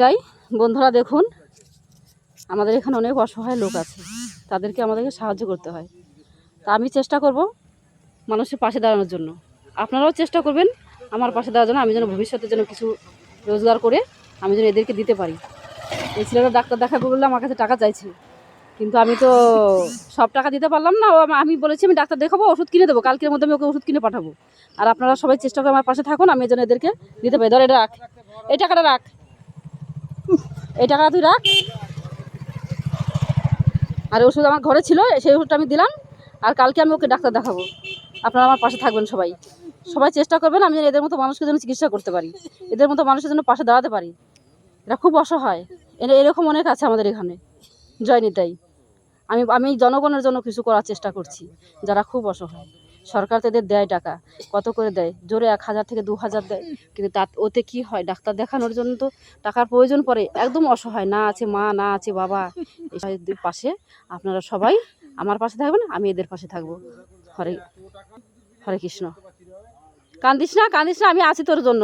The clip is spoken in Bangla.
যাই বন্ধুরা, দেখুন আমাদের এখানে অনেক অসহায় লোক আছে, তাদেরকে আমাদেরকে সাহায্য করতে হয়। তা আমি চেষ্টা করব মানুষের পাশে দাঁড়ানোর জন্য, আপনারাও চেষ্টা করবেন আমার পাশে দাঁড়ানোর জন্য। আমি যেন ভবিষ্যতে যেন কিছু রোজগার করে আমি যেন এদেরকে দিতে পারি। এই ছেলেটা ডাক্তার দেখাবো বললে আমার কাছে টাকা চাইছে, কিন্তু আমি তো সব টাকা দিতে পারলাম না। আমি বলেছি আমি ডাক্তার দেখাবো, ওষুধ কিনে দেবো, কালকের মধ্যে আমি ওকে ওষুধ কিনে পাঠাবো। আর আপনারা সবাই চেষ্টা করে আমার পাশে থাকুন, আমি যেন এদেরকে দিতে পারি। ধর, এটা রাখ, এই টাকাটা রাখ, এই টাকাটা তুই রাখ। আর ওষুধ আমার ঘরে ছিল, সেই ওষুধটা আমি দিলাম, আর কালকে আমি ওকে ডাক্তার দেখাবো। আপনারা আমার পাশে থাকবেন, সবাই সবাই চেষ্টা করবেন আমি যেন এদের মতো মানুষকে যেন চিকিৎসা করতে পারি, এদের মতো মানুষের জন্য পাশে দাঁড়াতে পারি। এরা খুব অসহায়, এরকম অনেক আছে আমাদের এখানে জয়নিতাই। আমি জনগণের জন্য কিছু করার চেষ্টা করছি, যারা খুব অসহায়। সরকার তো এদের দেয় টাকা, কত করে দেয়, জোরে 1000 থেকে 2000 দেয়, কিন্তু ওতে কি হয়? ডাক্তার দেখানোর জন্য তো টাকার প্রয়োজন পড়ে। একদম অসহায়, না আছে মা, না আছে বাবা। এদের পাশে আপনারা সবাই আমার পাশে থাকবেন, আমি এদের পাশে থাকবো। হরে হরে কৃষ্ণ। কান্দিস না, কান্দিস না, আমি আছি তোর জন্য।